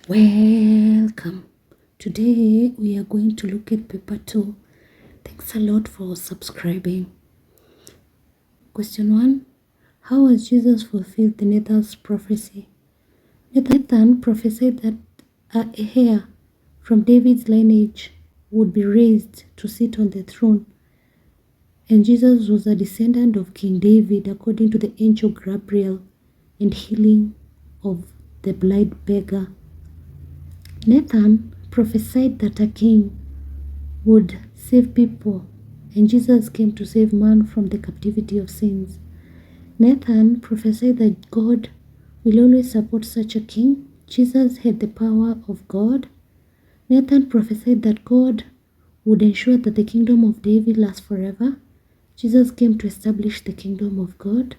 Welcome. Today we are going to look at paper 2. Thanks a lot for subscribing. Question 1. How has Jesus fulfilled the Nathan's prophecy? Nathan prophesied that a heir from David's lineage would be raised to sit on the throne, and Jesus was a descendant of King David according to the angel Gabriel and healing of the blind beggar. Nathan prophesied that a king would save people, and Jesus came to save man from the captivity of sins. Nathan prophesied that God will always support such a king. Jesus had the power of God. Nathan prophesied that God would ensure that the kingdom of David lasts forever. Jesus came to establish the kingdom of God.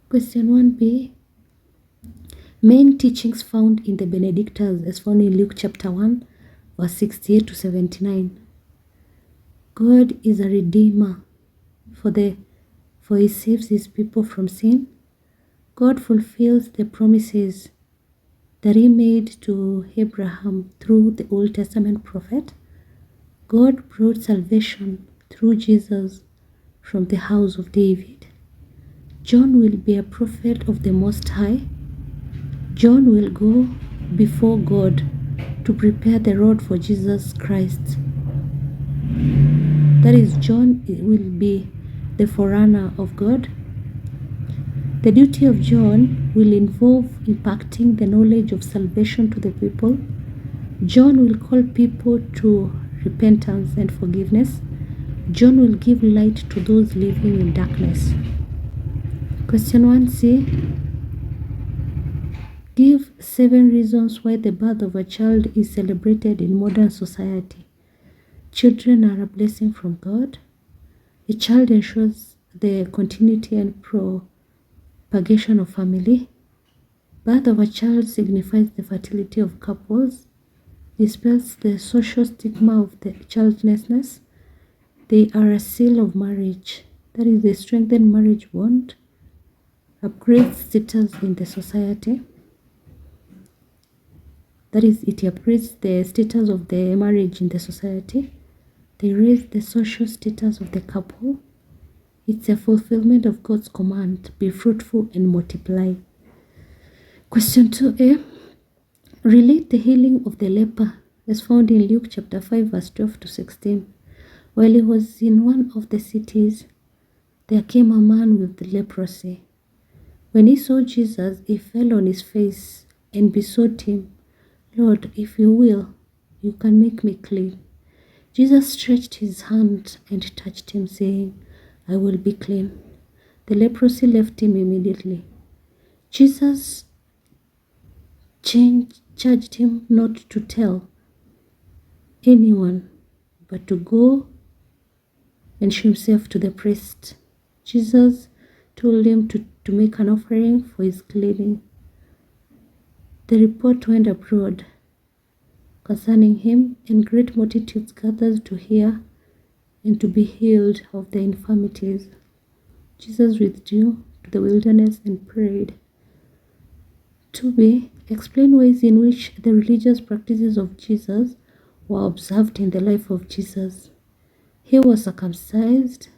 Question 1b. Main teachings found in the Benedictus as found in Luke chapter 1, verse 68 to 79. God is a redeemer, for he saves his people from sin. God fulfills the promises that he made to Abraham through the Old Testament prophet. God brought salvation through Jesus from the house of David. John will be a prophet of the Most High. John will go before God to prepare the road for Jesus Christ. That is, John will be the forerunner of God. The duty of John will involve impacting the knowledge of salvation to the people. John will call people to repentance and forgiveness. John will give light to those living in darkness. Question 1c. Give 7 reasons why the birth of a child is celebrated in modern society. Children are a blessing from God. A child ensures the continuity and propagation of family. Birth of a child signifies the fertility of couples, dispels the social stigma of the childlessness. They are a seal of marriage, that is, they strengthen marriage bond, upgrades status in the society. That is, it upgrades the status of the marriage in the society. They raise the social status of the couple. It's a fulfillment of God's command, be fruitful and multiply. Question 2a. Relate the healing of the leper as found in Luke chapter 5 verse 12 to 16. While he was in one of the cities, there came a man with leprosy. When he saw Jesus, he fell on his face and besought him, "Lord, if you will, you can make me clean." Jesus stretched his hand and touched him, saying, "I will be clean." The leprosy left him immediately. Jesus charged him not to tell anyone, but to go and show himself to the priest. Jesus told him to make an offering for his cleaning. The report went abroad concerning him, and great multitudes gathered to hear and to be healed of their infirmities. Jesus withdrew to the wilderness and prayed. 2b. Explain ways in which the religious practices of Jesus were observed in the life of Jesus. He was circumcised.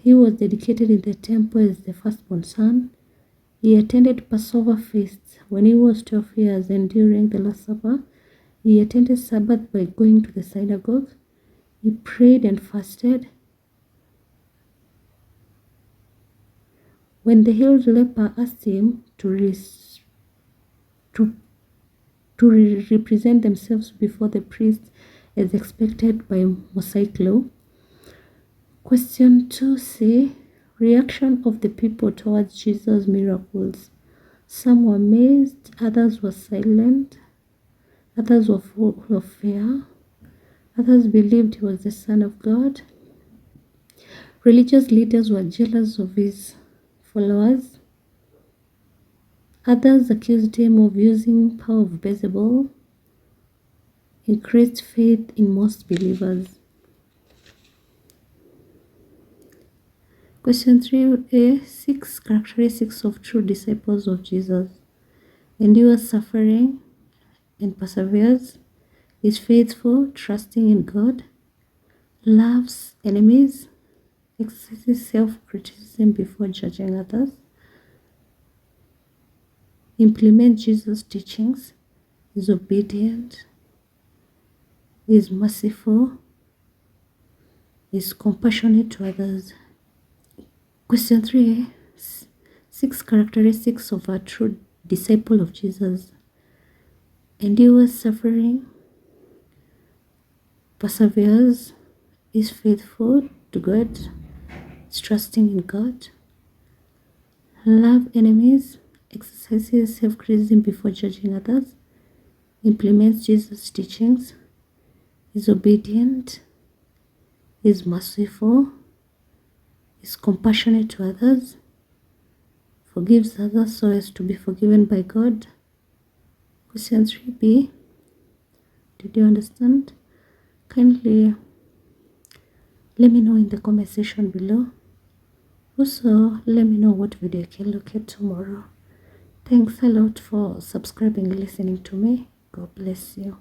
He was dedicated in the temple as the firstborn son. He attended Passover feasts when he was 12 years, and during the Last Supper, he attended Sabbath by going to the synagogue. He prayed and fasted. When the healed leper asked him to represent themselves before the priest as expected by Mosaic law. Question 2c. Reaction of the people towards Jesus' miracles. Some were amazed, others were silent, others were full of fear, others believed he was the Son of God. Religious leaders were jealous of his followers. Others accused him of using power of Beelzebul. Increased faith in most believers. Question 3a, 6 characteristics of true disciples of Jesus. Endures suffering and perseveres, is faithful, trusting in God, loves enemies, exercises self-criticism before judging others, implements Jesus' teachings, is obedient, is merciful, is compassionate to others. Question 3, 6 characteristics of a true disciple of Jesus. Endures suffering, perseveres, is faithful to God, is trusting in God, love enemies, exercises self-criticism before judging others, implements Jesus' teachings, is obedient, is merciful, is compassionate to others, forgives others so as to be forgiven by God. Question 3b. Did you understand? Kindly let me know in the comment section below. Also, let me know what video I can look at tomorrow. Thanks a lot for subscribing and listening to me. God bless you.